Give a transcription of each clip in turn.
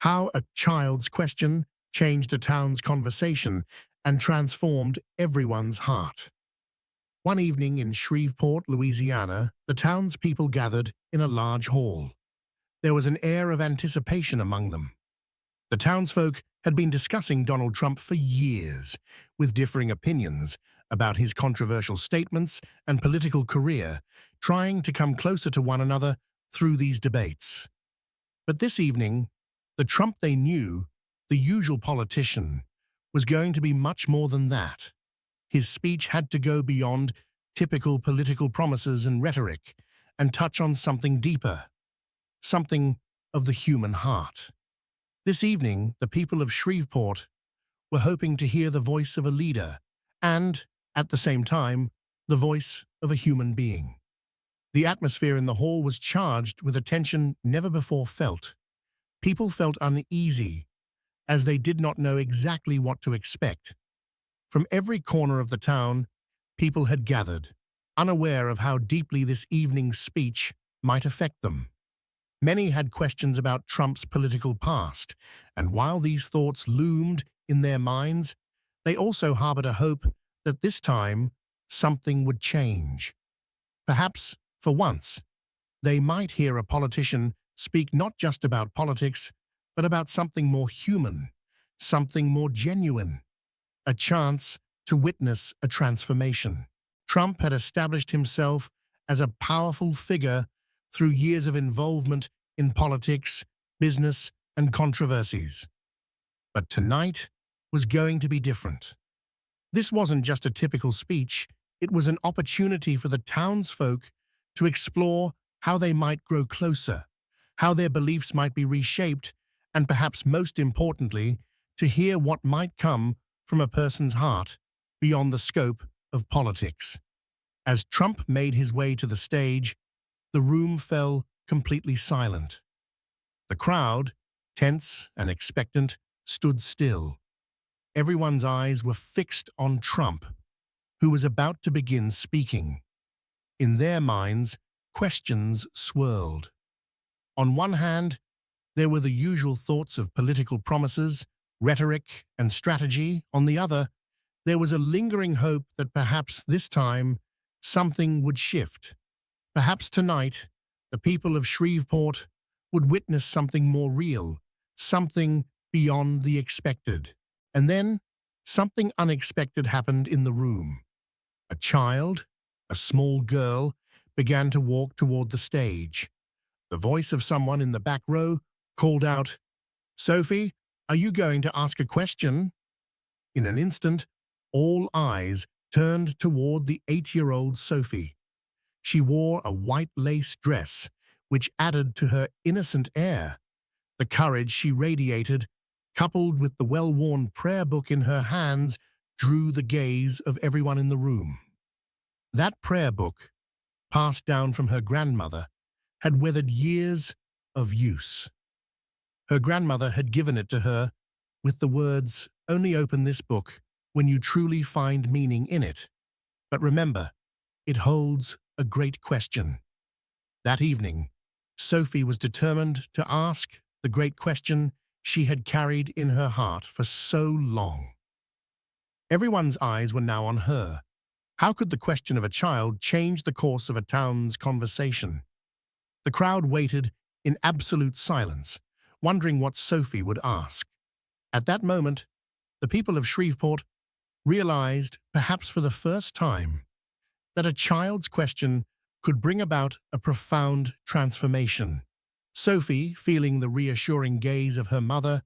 How a child's question changed a town's conversation and transformed everyone's heart. One evening in Shreveport, Louisiana, the townspeople gathered in a large hall. There was an air of anticipation among them. The townsfolk had been discussing Donald Trump for years, with differing opinions about his controversial statements and political career, trying to come closer to one another through these debates. But this evening, the Trump they knew, the usual politician, was going to be much more than that. His speech had to go beyond typical political promises and rhetoric and touch on something deeper, something of the human heart. This evening, the people of Shreveport were hoping to hear the voice of a leader and, at the same time, the voice of a human being. The atmosphere in the hall was charged with a tension never before felt. People felt uneasy, as they did not know exactly what to expect. From every corner of the town, people had gathered, unaware of how deeply this evening's speech might affect them. Many had questions about Trump's political past, and while these thoughts loomed in their minds, they also harbored a hope that this time something would change. Perhaps, for once, they might hear a politician speak not just about politics, but about something more human, something more genuine, a chance to witness a transformation. Trump had established himself as a powerful figure through years of involvement in politics, business, and controversies. But tonight was going to be different. This wasn't just a typical speech, it was an opportunity for the townsfolk to explore how they might grow closer, how their beliefs might be reshaped, and perhaps most importantly, to hear what might come from a person's heart beyond the scope of politics. As Trump made his way to the stage, the room fell completely silent. The crowd, tense and expectant, stood still. Everyone's eyes were fixed on Trump, who was about to begin speaking. In their minds, questions swirled. On one hand, there were the usual thoughts of political promises, rhetoric, and strategy. On the other, there was a lingering hope that perhaps this time something would shift. Perhaps tonight, the people of Shreveport would witness something more real, something beyond the expected. And then, something unexpected happened in the room. A child, a small girl, began to walk toward the stage. The voice of someone in the back row called out, "Sophie, are you going to ask a question?" In an instant, all eyes turned toward the 8-year-old Sophie. She wore a white lace dress, which added to her innocent air. The courage she radiated, coupled with the well-worn prayer book in her hands, drew the gaze of everyone in the room. That prayer book, passed down from her grandmother, had weathered years of use. Her grandmother had given it to her with the words, "Only open this book when you truly find meaning in it. But remember, it holds a great question." That evening, Sophie was determined to ask the great question she had carried in her heart for so long. Everyone's eyes were now on her. How could the question of a child change the course of a town's conversation? The crowd waited in absolute silence, wondering what Sophie would ask. At that moment, the people of Shreveport realized, perhaps for the first time, that a child's question could bring about a profound transformation. Sophie, feeling the reassuring gaze of her mother,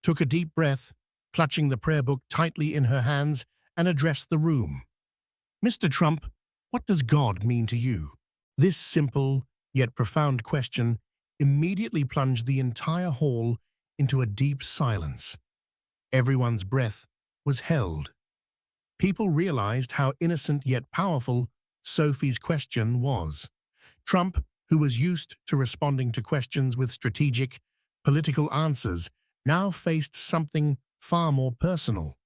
took a deep breath, clutching the prayer book tightly in her hands, and addressed the room. "Mr. Trump, what does God mean to you?" This simple yet profound question immediately plunged the entire hall into a deep silence. Everyone's breath was held. People realized how innocent yet powerful Sophie's question was. Trump, who was used to responding to questions with strategic, political answers, now faced something far more personal.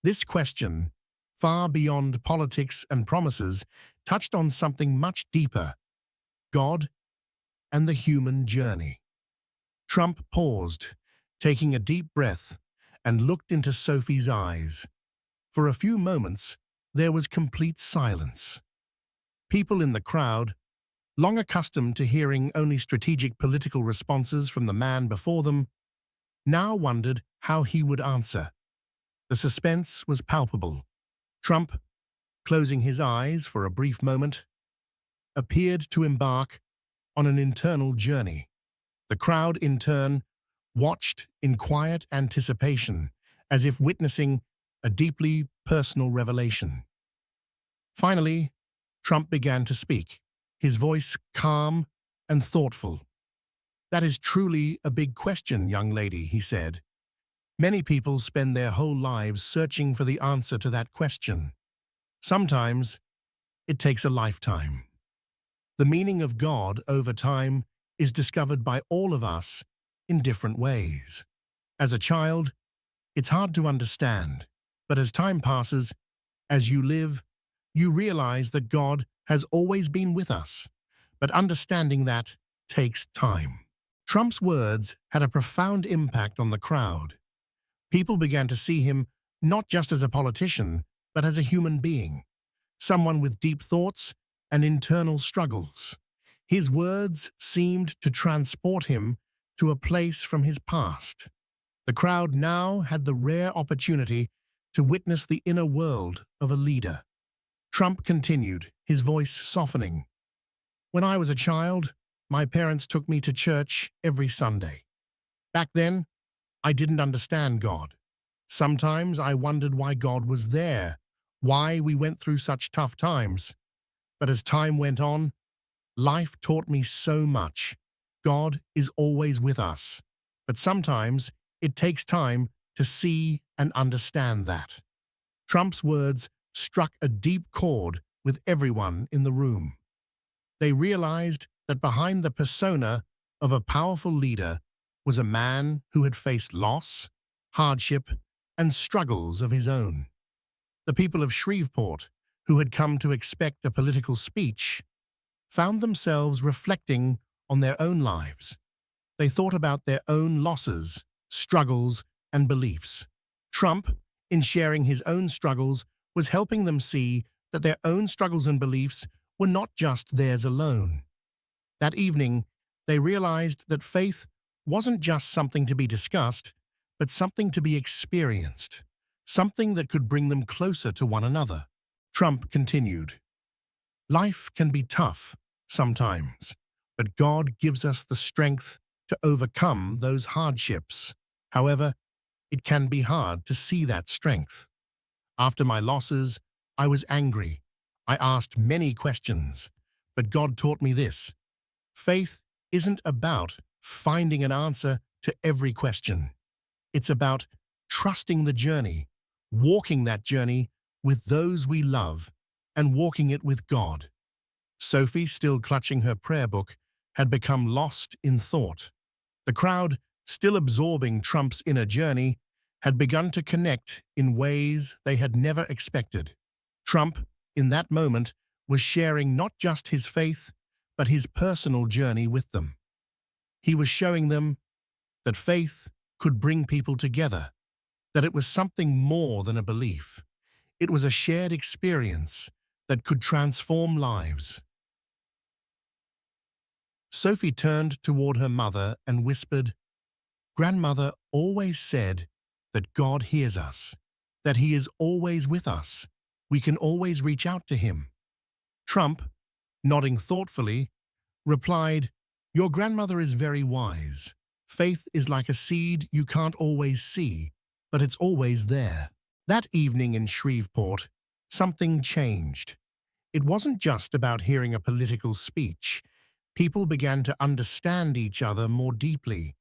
This question, far beyond politics and promises, touched on something much deeper: God and the human journey. Trump paused, taking a deep breath, and looked into Sophie's eyes. For a few moments, there was complete silence. People in the crowd, long accustomed to hearing only strategic political responses from the man before them, now wondered how he would answer. The suspense was palpable. Trump, closing his eyes for a brief moment, appeared to embark on an internal journey. The crowd, in turn, watched in quiet anticipation, as if witnessing a deeply personal revelation. Finally, Trump began to speak, his voice calm and thoughtful. "That is truly a big question, young lady," he said. "Many people spend their whole lives searching for the answer to that question. Sometimes it takes a lifetime. The meaning of God over time is discovered by all of us in different ways. As a child, it's hard to understand, but as time passes, as you live, you realize that God has always been with us, but understanding that takes time." Trump's words had a profound impact on the crowd. People began to see him not just as a politician, but as a human being, someone with deep thoughts and internal struggles. His words seemed to transport him to a place from his past. The crowd now had the rare opportunity to witness the inner world of a leader. Trump continued, his voice softening. "When I was a child, my parents took me to church every Sunday. Back then, I didn't understand God. Sometimes I wondered why God was there, why we went through such tough times. But as time went on, life taught me so much. God is always with us, but sometimes it takes time to see and understand that." Trump's words struck a deep chord with everyone in the room. They realized that behind the persona of a powerful leader was a man who had faced loss, hardship, and struggles of his own. The people of Shreveport, who had come to expect a political speech, found themselves reflecting on their own lives. They thought about their own losses, struggles, and beliefs. Trump, in sharing his own struggles, was helping them see that their own struggles and beliefs were not just theirs alone. That evening, they realized that faith wasn't just something to be discussed, but something to be experienced, something that could bring them closer to one another. Trump continued, "Life can be tough sometimes, but God gives us the strength to overcome those hardships. However, it can be hard to see that strength. After my losses, I was angry. I asked many questions, but God taught me this. Faith isn't about finding an answer to every question. It's about trusting the journey, walking that journey with those we love, and walking it with God." Sophie, still clutching her prayer book, had become lost in thought. The crowd, still absorbing Trump's inner journey, had begun to connect in ways they had never expected. Trump, in that moment, was sharing not just his faith, but his personal journey with them. He was showing them that faith could bring people together, that it was something more than a belief. It was a shared experience that could transform lives. Sophie turned toward her mother and whispered, "Grandmother always said that God hears us, that He is always with us. We can always reach out to Him." Trump, nodding thoughtfully, replied, "Your grandmother is very wise. Faith is like a seed you can't always see, but it's always there." That evening in Shreveport, something changed. It wasn't just about hearing a political speech. People began to understand each other more deeply.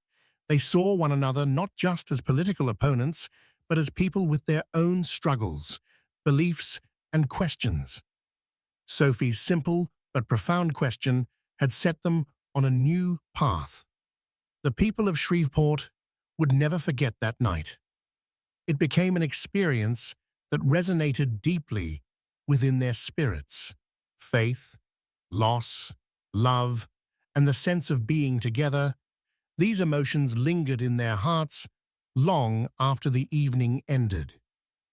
They saw one another not just as political opponents, but as people with their own struggles, beliefs, and questions. Sophie's simple but profound question had set them on a new path. The people of Shreveport would never forget that night. It became an experience that resonated deeply within their spirits. Faith, loss, love, and the sense of being together, these emotions lingered in their hearts long after the evening ended.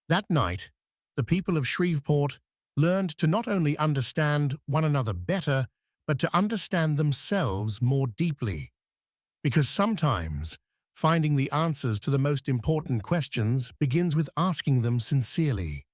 That night, the people of Shreveport learned to not only understand one another better, but to understand themselves more deeply. Because sometimes, finding the answers to the most important questions begins with asking them sincerely.